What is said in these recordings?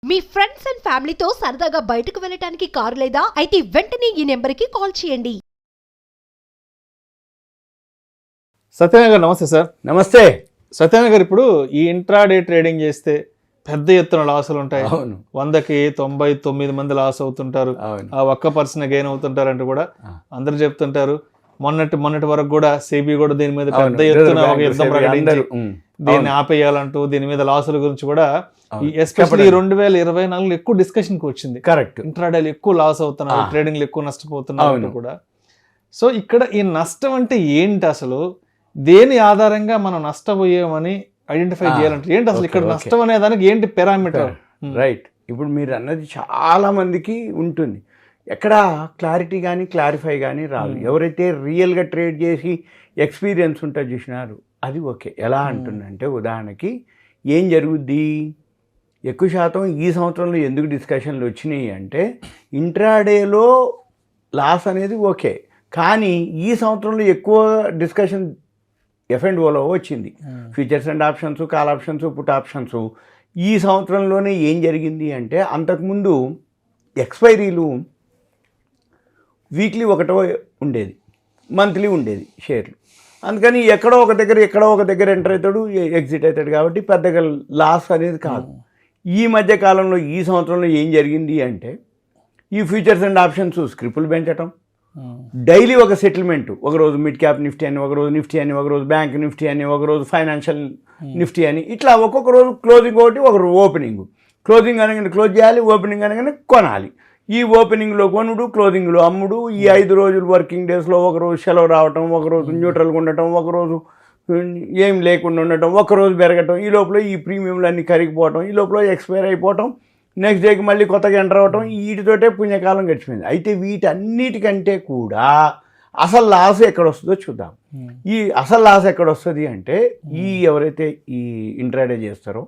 Me friends and ఫ్యామిలీతో సరదాగా బయటకు వెళ్ళటానికి కారు లేదా అయితే వెంటనే ఈ నెంబర్కి కాల్ చేయండి. సత్యనారాయణ గారు నమస్తే సార్. నమస్తే. సత్యనారాయణ గారు, ఇప్పుడు ఈ ఇంట్రాడే ట్రేడింగ్ చేస్తే పెద్ద ఎత్తున లాసులు ఉంటాయి. 100కి 99 మంది లాస్ అవుతుంటారు. ఆ ఒక్క పర్సన్ గెయిన్ అవుతుంటారు అంటూ కూడా అందరు చెప్తుంటారు. మొన్నటి వరకు కూడా సెబీ కూడా దీని మీద పెద్ద ఎత్తున ఒక యుద్ధం ప్రకటించి దీన్ని ఆపేయాలంటూ దీని మీద లాసుల గురించి కూడా ఎస్పెషల్లీ 2024 ఎక్కువ డిస్కషన్ కి వచ్చింది. కరెక్ట్. ఇంట్రాడేలు ఎక్కువ లాస్ అవుతున్నారు, ట్రేడింగ్ ఎక్కువ నష్టపోతున్నారు కూడా. సో ఇక్కడ ఈ నష్టం అంటే ఏంటి, అసలు దేని ఆధారంగా మనం నష్టపోయామని ఐడెంటిఫై చేయాలంటే ఏంటి, అసలు ఇక్కడ నష్టం అనే దానికి ఏంటి పారామీటర్? రైట్. ఇప్పుడు మీరు అన్నది చాలా మందికి ఉంటుంది, ఎక్కడ క్లారిటీ కానీ క్లారిఫై కానీ రాదు. ఎవరైతే రియల్గా ట్రేడ్ చేసి ఎక్స్పీరియన్స్ ఉంటే చూసినారు అది ఓకే. ఎలా అంటుందంటే ఉదాహరణకి ఏం జరుగుద్ది, ఎక్కువ శాతం ఈ సంవత్సరంలో ఎందుకు డిస్కషన్లు వచ్చినాయి అంటే ఇంట్రాడేలో లాస్ అనేది ఓకే, కానీ ఈ సంవత్సరంలో ఎక్కువ డిస్కషన్ F&Oలో వచ్చింది. Futures and options, call options, put options. ఈ సంవత్సరంలోనే ఏం జరిగింది అంటే అంతకుముందు ఎక్స్పైరీలు వీక్లీ ఒకటో ఉండేది, మంత్లీ ఉండేది షేర్లు. అందుకని ఎక్కడో ఒక దగ్గర ఎంటర్ అవుతాడు, ఎగ్జిట్ అవుతాడు. కాబట్టి పెద్దగా లాస్ అనేది కాదు. ఈ మధ్య కాలంలో ఈ సంవత్సరంలో ఏం జరిగింది అంటే ఈ ఫ్యూచర్స్ అండ్ ఆప్షన్స్ స్క్రిప్టులు పెంచటం, డైలీ ఒక సెటిల్మెంట్, ఒకరోజు మిడ్ క్యాప్ నిఫ్టీ అని, ఒకరోజు నిఫ్టీ అని, ఒకరోజు బ్యాంక్ నిఫ్టీ అని, ఒకరోజు ఫైనాన్షియల్ నిఫ్టీ అని, ఇట్లా ఒక్కొక్క రోజు క్లోజింగ్ ఒకటి, ఒకరోజు ఓపెనింగ్. క్లోజింగ్ అనగానే క్లోజ్ చేయాలి, ఓపెనింగ్ అనగానే కొనాలి. ఈ ఓపెనింగ్లో కొనుడు, క్లోజింగ్లో అమ్ముడు. ఈ 5 రోజులు వర్కింగ్ డేస్లో ఒకరోజు సెలవు రావటం, ఒకరోజు న్యూట్రల్గా ఉండటం, ఒకరోజు ఏం లేకుండా ఉండటం, ఒకరోజు పెరగటం. ఈ లోపల ఈ ప్రీమియంలు అన్నీ కరిగిపోవటం, ఈ లోపల ఎక్స్పైర్ అయిపోవటం, నెక్స్ట్ డేకి మళ్ళీ కొత్తగా ఎంటర్ అవ్వటం. వీటితోటే పుణ్యకాలం గడిచిపోయింది. అయితే వీటన్నిటికంటే కూడా అసలు లాస్ ఎక్కడ వస్తుందో చూద్దాం. ఈ అసలు లాస్ ఎక్కడ వస్తుంది అంటే ఎవరైతే ఈ ఇంట్రాడే చేస్తారో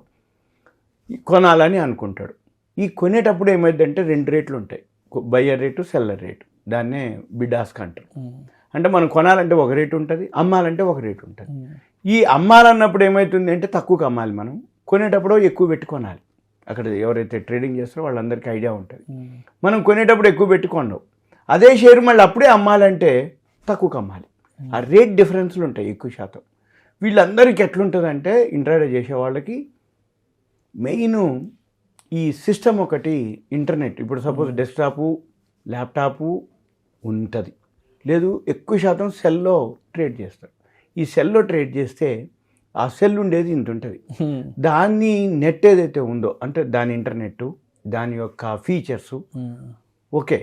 కొనాలని అనుకుంటాడు. ఈ కొనేటప్పుడు ఏమైందంటే 2 రేట్లు ఉంటాయి, బయ్యర్ రేటు, సెల్లర్ రేటు. దాన్నే బిడ్ ఆస్క్ అంటారు. అంటే మనం కొనాలంటే ఒక రేటు ఉంటుంది, అమ్మాలంటే ఒక రేటు ఉంటుంది. ఈ అమ్మాలన్నప్పుడు ఏమవుతుంది అంటే తక్కువకి అమ్మాలి, మనం కొనేటప్పుడు ఎక్కువ పెట్టి కొనాలి. అక్కడ ఎవరైతే ట్రేడింగ్ చేస్తారో వాళ్ళందరికీ ఐడియా ఉంటుంది. మనం కొనేటప్పుడు ఎక్కువ పెట్టి కొనవు, అదే షేర్ మళ్ళీ అప్పుడే అమ్మాలంటే తక్కువకి అమ్మాలి. ఆ రేట్ డిఫరెన్స్లు ఉంటాయి ఎక్కువ శాతం. వీళ్ళందరికీ ఎట్లుంటుందంటే ఇంట్రాడే చేసే వాళ్ళకి మెయిన్ ఈ సిస్టమ్ ఒకటి, ఇంటర్నెట్. ఇప్పుడు సపోజ్ డెస్క్టాపు, ల్యాప్టాపు ఉంటుంది, లేదు ఎక్కువ శాతం సెల్లో ట్రేడ్ చేస్తారు. ఈ సెల్లో ట్రేడ్ చేస్తే ఆ సెల్ ఉండేది ఇంత ఉంటుంది. దాన్ని నెట్ ఏదైతే ఉందో అంటే దాని ఇంటర్నెట్, దాని యొక్క ఫీచర్స్ ఓకే.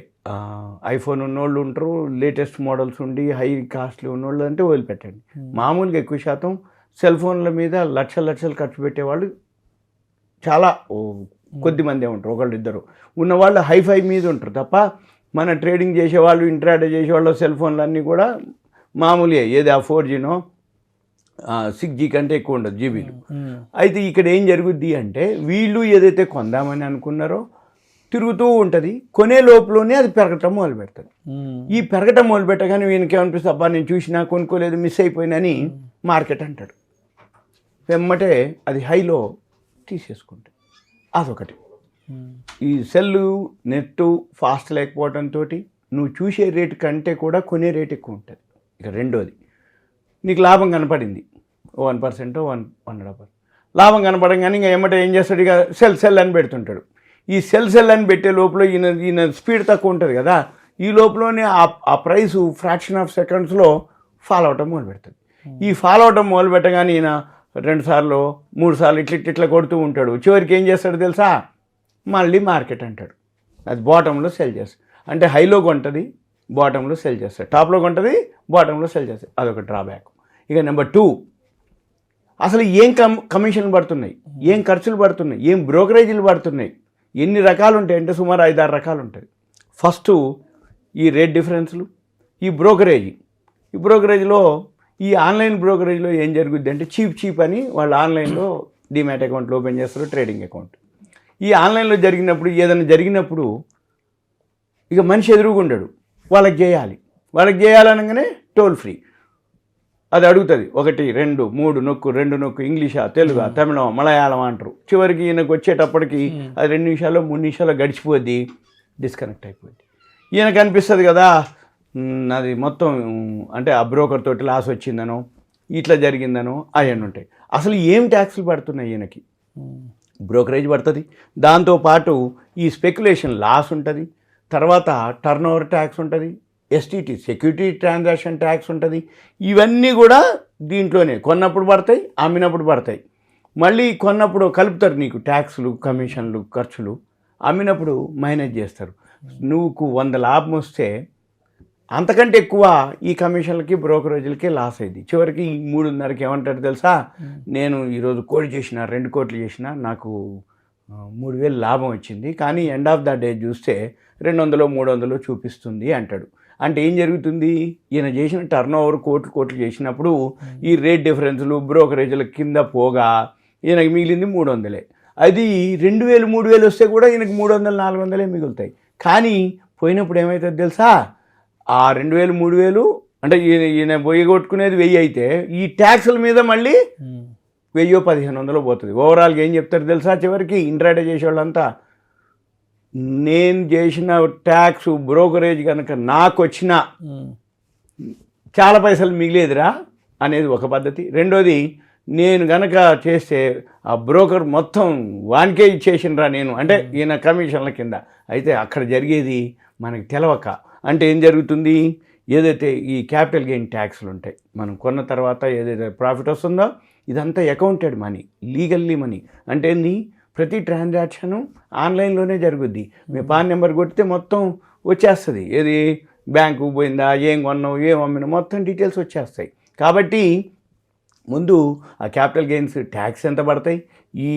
ఐఫోన్ ఉన్నోళ్ళు ఉంటారు, లేటెస్ట్ మోడల్స్ ఉండి హై కాస్ట్లీ ఉన్నోళ్ళు అంటే వదిలిపెట్టండి. మామూలుగా ఎక్కువ శాతం సెల్ ఫోన్ల మీద లక్షలు ఖర్చు పెట్టేవాళ్ళు చాలా కొద్ది మందే ఉంటారు, ఒకళ్ళు ఇద్దరు ఉన్నవాళ్ళు హైఫై మీద ఉంటారు తప్ప మన ట్రేడింగ్ చేసేవాళ్ళు, ఇంట్రాడే చేసేవాళ్ళు సెల్ ఫోన్లు అన్నీ కూడా మామూలుగా, ఏది ఆ 4Gనో 6G కంటే ఎక్కువ ఉండదు జీబీలు. అయితే ఇక్కడ ఏం జరుగుద్ది అంటే వీళ్ళు ఏదైతే కొందామని అనుకున్నారో తిరుగుతూ ఉంటుంది, కొనే లోపలనే అది పెరగటం మొదలు పెడుతుంది. ఈ పెరగటం మొదలు పెట్టగానే వీనికి అబ్బా నేను చూసినా కొనుక్కోలేదు, మిస్ అయిపోయినని మార్కెట్ అంటాడు. వెమ్మటే అది హైలో తీసేసుకుంటాడు. అదొకటి. ఈ సెల్లు నెట్టు ఫాస్ట్ లేకపోవడంతో నువ్వు చూసే రేటు కంటే కూడా కొనే రేటు ఎక్కువ ఉంటుంది. ఇక రెండోది, నీకు లాభం కనపడింది 1%, 1.5% లాభం కనపడంగానే ఇంకా ఏమంటే ఏం చేస్తాడు, ఇక సెల్ అని పెడుతుంటాడు. ఈ సెల్ అని పెట్టే లోపల ఈయన స్పీడ్ తక్కువ ఉంటుంది కదా, ఈ లోపలనే ఆ ప్రైసు ఫ్రాక్షన్ ఆఫ్ సెకండ్స్లో ఫాలో అవటం మొదలు పెడుతుంది. ఈ ఫాలో అవటం మొదలు పెట్టగానే ఈయన 2 సార్లు 3 సార్లు ఇట్లా కొడుతూ ఉంటాడు. చివరికి ఏం చేస్తాడు తెలుసా, మళ్ళీ మార్కెట్ అంటాడు. అది బాటంలో సెల్ చేస్తాడు. అంటే హైలో కొంటుంది, బాటంలో సెల్ చేస్తాడు, టాప్లో కొంటుంది, బాటంలో సెల్ చేస్తాడు. అదొక డ్రాబ్యాక్. ఇక నెంబర్ 2, అసలు ఏం కమిషన్లు పడుతున్నాయి, ఏం ఖర్చులు పడుతున్నాయి, ఏం బ్రోకరేజీలు పడుతున్నాయి, ఎన్ని రకాలు ఉంటాయి అంటే సుమారు 5-6 రకాలు ఉంటుంది. ఫస్ట్ ఈ రేట్ డిఫరెన్స్లు, ఈ బ్రోకరేజ్లో ఈ ఆన్లైన్ బ్రోకరేజ్లో ఏం జరుగుద్ది అంటే చీప్ అని వాళ్ళు ఆన్లైన్లో డిమ్యాట్ అకౌంట్లు ఓపెన్ చేస్తారు, ట్రేడింగ్ అకౌంట్. ఈ ఆన్లైన్లో ఏదైనా జరిగినప్పుడు ఇక మనిషి ఎదురుగుండడు, వాళ్ళకి చేయాలనగానే టోల్ ఫ్రీ. అది అడుగుతుంది 1 2 3 నొక్కు 2 నొక్కు ఇంగ్లీషా తెలుగా తమిళం మలయాళం అంటారు. చివరికి ఈయనకు వచ్చేటప్పటికి అది 2 నిమిషాలు 3 నిమిషాలు గడిచిపోద్ది, డిస్కనెక్ట్ అయిపోద్ది. ఈయనకు అనిపిస్తుంది కదా అది మొత్తం అంటే ఆ బ్రోకర్ తోటి లాస్ వచ్చిందనో ఇట్లా జరిగిందనో అవన్నీ ఉంటాయి. అసలు ఏం ట్యాక్స్లు పడుతున్నాయి ఈయనకి? బ్రోకరేజ్ పడుతుంది, దాంతోపాటు ఈ స్పెక్యులేషన్ లాస్ ఉంటుంది, తర్వాత టర్న్ ఓవర్ ట్యాక్స్ ఉంటుంది, ఎస్టీటీ సెక్యూరిటీ ట్రాన్సాక్షన్ ట్యాక్స్ ఉంటుంది. ఇవన్నీ కూడా దీంట్లోనే కొన్నప్పుడు పడతాయి, అమ్మినప్పుడు పడతాయి. మళ్ళీ కొన్నప్పుడు కలుపుతారు నీకు ట్యాక్స్లు, కమిషన్లు, ఖర్చులు. అమ్మినప్పుడు మైనస్ చేస్తారు. నువ్వు 100 లాభం వస్తే అంతకంటే ఎక్కువ ఈ కమిషన్లకి బ్రోకరేజీలకి లాస్ అయింది. చివరికి 3.5కి ఏమంటాడు తెలుసా, నేను ఈరోజు 1 కోటి చేసిన 2 కోట్లు చేసిన నాకు 3,000 లాభం వచ్చింది, కానీ ఎండ్ ఆఫ్ ద డే చూస్తే 200 300 చూపిస్తుంది అంటాడు. అంటే ఏం జరుగుతుంది, ఈయన చేసిన టర్న్ ఓవర్ కోట్లు చేసినప్పుడు ఈ రేట్ డిఫరెన్స్లు బ్రోకరేజీల కింద పోగా ఈయనకి మిగిలింది 300. అది 2,000 3,000 వస్తే కూడా ఈయనకి 300 400 మిగులుతాయి. కానీ పోయినప్పుడు ఏమవుతుంది తెలుసా, ఆ 2,000 3,000 అంటే ఈయన పొయ్యి కొట్టుకునేది 1000 అయితే ఈ ట్యాక్సుల మీద మళ్ళీ 1000 1,500 పోతుంది. ఓవరాల్గా ఏం చెప్తారు తెలుసా చివరికి ఇంట్రాడే చేసేవాళ్ళంతా, నేను చేసిన ట్యాక్స్ బ్రోకరేజ్ కనుక నాకు వచ్చిన చాలా పైసలు మిగిలేదురా అనేది ఒక పద్ధతి. రెండోది, నేను గనక చేస్తే ఆ బ్రోకర్ మొత్తం వానికే ఇచ్చేసినరా నేను, అంటే ఈయన కమిషన్ల కింద. అయితే అక్కడ జరిగేది మనకి తెలవక అంటే ఏం జరుగుతుంది, ఏదైతే ఈ క్యాపిటల్ గెయిన్ ట్యాక్స్లు ఉంటాయి, మనం కొన్న తర్వాత ఏదైతే ప్రాఫిట్ వస్తుందో ఇదంతా అకౌంటెడ్ మనీ, లీగల్లీ మనీ. అంటే ఏంది, ప్రతి ట్రాన్సాక్షను ఆన్లైన్లోనే జరుగుద్ది. మీ పాన్ నెంబర్ కొడితే మొత్తం వచ్చేస్తుంది, ఏది బ్యాంకు పోయిందా, ఏం కొన్నావు, ఏం అమ్మినా మొత్తం డీటెయిల్స్ వచ్చేస్తాయి. కాబట్టి ముందు ఆ క్యాపిటల్ గెయిన్స్ ట్యాక్స్ ఎంత పడతాయి, ఈ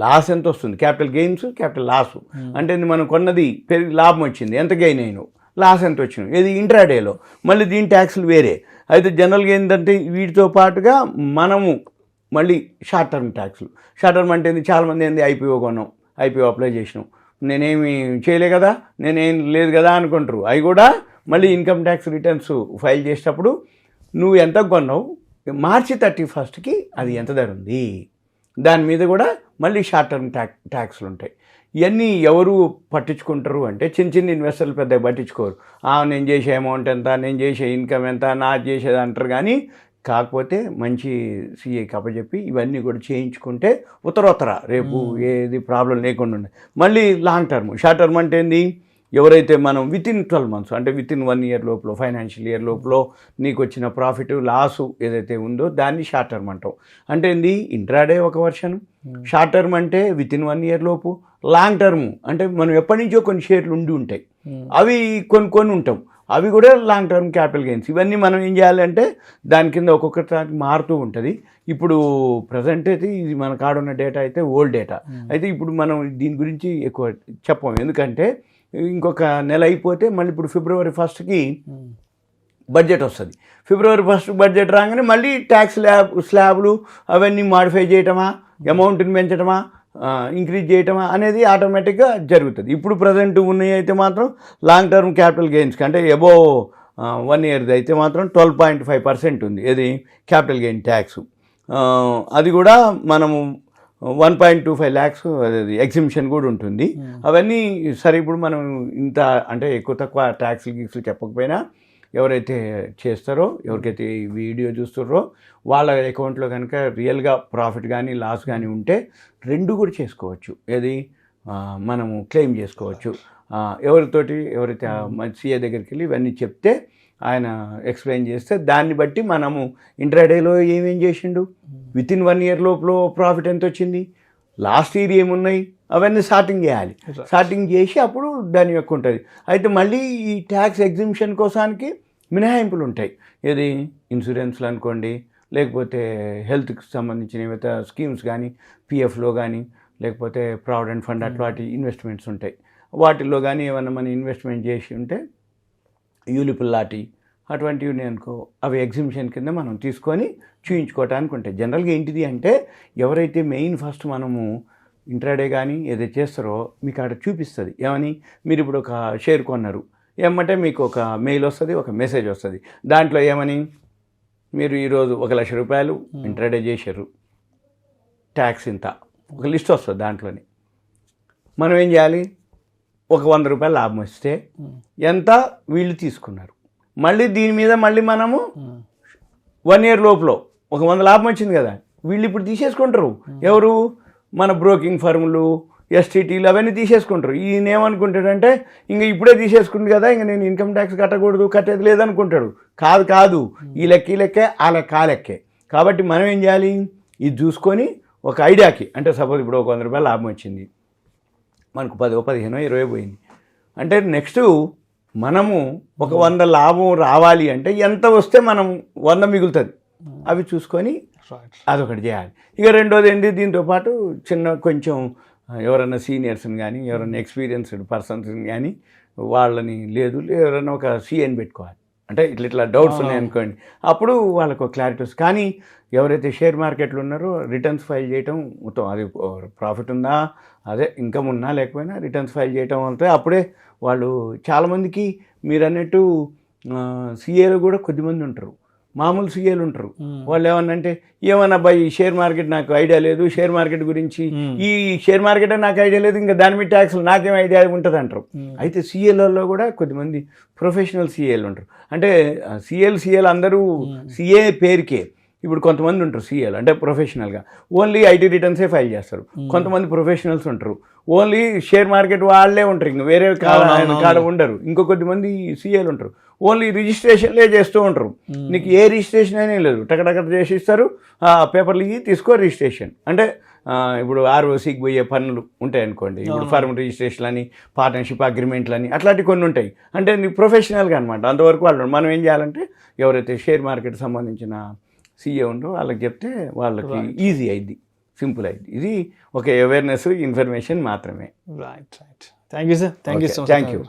లాస్ ఎంత వస్తుంది, క్యాపిటల్ గెయిన్స్ క్యాపిటల్ లాసు అంటే మనం కొన్నది పెరిగి లాభం వచ్చింది, ఎంత గెయిన్ అయినావు, లాస్ ఎంత వచ్చింది, ఇది ఇంట్రాడేలో, మళ్ళీ దీని ట్యాక్స్లు వేరే. అయితే జనరల్గా ఏంటంటే వీటితో పాటుగా మనము మళ్ళీ షార్ట్ టర్మ్ ట్యాక్స్లు. షార్ట్ టర్మ్ అంటే చాలామంది ఏంది ఐపీఓ కొన్నాం, ఐపీఓ అప్లై చేసినాం, నేనేమి చేయలే కదా, నేనేం లేదు కదా అనుకుంటారు. అవి కూడా మళ్ళీ ఇన్కమ్ ట్యాక్స్ రిటర్న్స్ ఫైల్ చేసేటప్పుడు నువ్వు ఎంత కొన్నావు, మార్చి 31కి అది ఎంత ధర ఉంది, దాని మీద కూడా మళ్ళీ షార్ట్ టర్మ్ ట్యాక్స్లు ఉంటాయి. ఇవన్నీ ఎవరు పట్టించుకుంటారు అంటే చిన్న ఇన్వెస్టర్లు పెద్దగా పట్టించుకోరు. నేను చేసే అమౌంట్ ఎంత, నేను చేసే ఇన్కమ్ ఎంత, నా చేసేది అంటారు. కానీ కాకపోతే మంచి సీఏకి అప్పచెప్పి ఇవన్నీ కూడా చేయించుకుంటే ఉత్తరోత్తర రేపు ఏది ప్రాబ్లం లేకుండా ఉండే. మళ్ళీ లాంగ్ టర్మ్, షార్ట్ టర్మ్ అంటే ఏంది, ఎవరైతే మనం వితిన్ 12 months అంటే వితిన్ 1 year లోపల, ఫైనాన్షియల్ ఇయర్ లోపల నీకు వచ్చిన ప్రాఫిట్ లాసు ఏదైతే ఉందో దాన్ని షార్ట్ టర్మ్ అంటాం. అంటే ఏంది, ఇంట్రాడే ఒక వర్షన్, షార్ట్ టర్మ్ అంటే వితిన్ 1 year లోపు, లాంగ్ టర్మ్ అంటే మనం ఎప్పటి నుంచో కొన్ని షేర్లు ఉండి ఉంటాయి, అవి కొన్ని ఉంటాం, అవి కూడా లాంగ్ టర్మ్ క్యాపిటల్ గెయిన్స్. ఇవన్నీ మనం ఏం చేయాలంటే దాని కింద ఒక్కొక్కటి మారుతూ ఉంటుంది. ఇప్పుడు ప్రజెంట్ అయితే ఇది మన కాడున్న డేటా అయితే ఓల్డ్ డేటా. అయితే ఇప్పుడు మనం దీని గురించి ఎక్కువ చెప్పం, ఎందుకంటే ఇంకొక నెల అయిపోతే మళ్ళీ ఇప్పుడు February 1కి బడ్జెట్ వస్తుంది. February 1 బడ్జెట్ రాగానే మళ్ళీ ట్యాక్స్ స్లాబ్లు అవన్నీ మాడిఫై చేయటమా, అమౌంట్ని పెంచడమా, ఇంక్రీజ్ చేయటమా అనేది ఆటోమేటిక్గా జరుగుతుంది. ఇప్పుడు ప్రజెంట్ ఉన్నాయి అయితే మాత్రం లాంగ్ టర్మ్ క్యాపిటల్ గెయిన్స్కి అంటే అబోవ్ 1 year అయితే మాత్రం 12.5% ఉంది ఏది క్యాపిటల్ గెయిన్ ట్యాక్స్. అది కూడా మనము 1.25 lakhs అది ఎగ్జిబిషన్ కూడా ఉంటుంది. అవన్నీ సరే ఇప్పుడు మనం ఇంత అంటే ఎక్కువ తక్కువ ట్యాక్స్లు చెప్పకపోయినా ఎవరైతే చేస్తారో, ఎవరికైతే ఈ వీడియో చూస్తారో వాళ్ళ అకౌంట్లో కనుక రియల్గా ప్రాఫిట్ కానీ లాస్ కానీ ఉంటే రెండు కూడా చేసుకోవచ్చు. ఏది మనము క్లెయిమ్ చేసుకోవచ్చు. ఎవరైతే సీఏ దగ్గరికి వెళ్ళి ఇవన్నీ చెప్తే ఆయన ఎక్స్ప్లెయిన్ చేస్తే దాన్ని బట్టి మనము ఇంట్రాడేలో ఏమేం చేసిండు, వితిన్ 1 year లోపల ప్రాఫిట్ ఎంత వచ్చింది, లాస్ట్ ఇయర్ ఏమున్నాయి, అవన్నీ సార్టింగ్ చేయాలి. సార్టింగ్ చేసి అప్పుడు దాని యొక్క ఉంటుంది. అయితే మళ్ళీ ఈ ట్యాక్స్ ఎగ్జిబిషన్ కోసానికి మినహాయింపులు ఉంటాయి. ఏది ఇన్సూరెన్స్లు అనుకోండి, లేకపోతే హెల్త్కి సంబంధించిన ఏవైతే స్కీమ్స్ కానీ, పిఎఫ్లో కానీ, లేకపోతే ప్రావిడెంట్ ఫండ్ అట్లాంటి ఇన్వెస్ట్మెంట్స్ ఉంటాయి. వాటిల్లో కానీ ఏమన్నా మనం ఇన్వెస్ట్మెంట్ చేసి ఉంటే యూలిపుల్ లాంటి అటువంటివి ఉన్నాయి అనుకో, అవి ఎగ్జిబిషన్ కింద మనం తీసుకొని చూయించుకోవటానికి ఉంటాయి. జనరల్గా ఏంటిది అంటే ఎవరైతే మెయిన్ ఫస్ట్ మనము ఇంట్రాడే కానీ ఏదైతే చేస్తారో మీకు అక్కడ చూపిస్తుంది. ఏమని, మీరు ఇప్పుడు ఒక షేర్ కొన్నారు, ఏమంటే మీకు ఒక మెయిల్ వస్తుంది, ఒక మెసేజ్ వస్తుంది. దాంట్లో ఏమని, మీరు ఈరోజు 1,00,000 రూపాయలు ఇంట్రాడే చేశారు, ట్యాక్స్ ఇంత ఒక లిస్ట్ వస్తుంది, దాంట్లోనే మనం ఏం చేయాలి, ఒక 100 రూపాయలు లాభం వస్తే ఎంత వీళ్ళు తీసుకున్నారు, మళ్ళీ దీని మీద మళ్ళీ మనము 1 ఇయర్ లోపల ఒక 100 లాభం వచ్చింది కదా, వీళ్ళు ఇప్పుడు తీసేసుకుంటారు. ఎవరు? మన బ్రోకింగ్ ఫర్ములు, ఎస్టీటీలు అవన్నీ తీసేసుకుంటారు. ఈయన ఏమనుకుంటాడంటే ఇంక ఇప్పుడే తీసేసుకుంది కదా, ఇంక నేను ఇన్కమ్ ట్యాక్స్ కట్టకూడదు, కట్టేది లేదనుకుంటాడు. కాదు, ఈ లెక్కే ఆ లెక్కే. కాబట్టి మనం ఏం చేయాలి, ఇది చూసుకొని ఒక ఐడియాకి, అంటే సపోజ్ ఇప్పుడు ఒక 100 రూపాయలు లాభం వచ్చింది, మనకు 10, 15, 20 పోయింది అంటే నెక్స్ట్ మనము ఒక 100 లాభం రావాలి అంటే ఎంత వస్తే మనం 100 మిగులుతుంది, అవి చూసుకొని అదొకటి చేయాలి. ఇక రెండోది ఏంటి, దీంతో పాటు చిన్న కొంచెం ఎవరైనా సీనియర్స్ని కానీ ఎవరైనా ఎక్స్పీరియన్స్డ్ పర్సన్స్ని కానీ వాళ్ళని లేదు ఎవరైనా ఒక సిఎని పెట్టుకోవాలి. అంటే ఇట్లా డౌట్స్ ఉన్నాయనుకోండి, అప్పుడు వాళ్ళకు క్లారిటీ వస్తుంది. కానీ ఎవరైతే షేర్ మార్కెట్లో ఉన్నారో రిటర్న్స్ ఫైల్ చేయటం మొత్తం, అది ప్రాఫిట్ ఉందా, అదే ఇన్కమ్ ఉన్నా లేకపోయినా రిటర్న్స్ ఫైల్ చేయటం అంటే అప్పుడే వాళ్ళు చాలామందికి మీరు అన్నట్టు సిఏలు కూడా కొద్దిమంది ఉంటారు, మామూలు సీఏలు ఉంటారు. వాళ్ళు ఏమన్నంటే ఏమన్నా అబ్బాయి ఈ షేర్ మార్కెట్ నాకు ఐడియా లేదు, షేర్ మార్కెట్ గురించి ఈ షేర్ మార్కెట్ నాకు ఐడియా లేదు, ఇంకా దాని మీద ట్యాక్స్లు నాకేం ఐడియా ఉంటుంది అంటారు. అయితే సీఏలలో కూడా కొద్దిమంది ప్రొఫెషనల్ సీఏలు ఉంటారు. అంటే సీఏలు అందరూ సీఏ పేరుకే. ఇప్పుడు కొంతమంది ఉంటారు సీఏలు అంటే ప్రొఫెషనల్గా ఓన్లీ ఐటీ రిటర్న్సే ఫైల్ చేస్తారు. కొంతమంది ప్రొఫెషనల్స్ ఉంటారు, ఓన్లీ షేర్ మార్కెట్ వాళ్ళే ఉంటారు, ఇంకా వేరే కాడ ఉండరు. ఇంకో కొద్దిమంది సీఏలు ఉంటారు, ఓన్లీ రిజిస్ట్రేషన్లే చేస్తూ ఉంటారు. నీకు ఏ రిజిస్ట్రేషన్ అయినా లేదు, టకటక చేసి ఇస్తారు, పేపర్లు ఇవి తీసుకో రిజిస్ట్రేషన్. అంటే ఇప్పుడు ఆర్ఓసీకి పోయే పనులు ఉంటాయి అనుకోండి, ఇప్పుడు ఫర్మ్ రిజిస్ట్రేషన్ అని, పార్ట్నర్షిప్ అగ్రిమెంట్లు అని, అట్లాంటివి కొన్ని ఉంటాయి. అంటే నీకు ప్రొఫెషనల్గా అనమాట. అంతవరకు వాళ్ళు మనం ఏం చేయాలంటే ఎవరైతే షేర్ మార్కెట్ సంబంధించిన సీఏ ఉండో వాళ్ళకి చెప్తే వాళ్ళకి ఈజీ అయింది, సింపుల్ అయింది. ఇది ఒక అవేర్నెస్ ఇన్ఫర్మేషన్ మాత్రమే. Right. Thank you sir. Thank you so much. Thank you.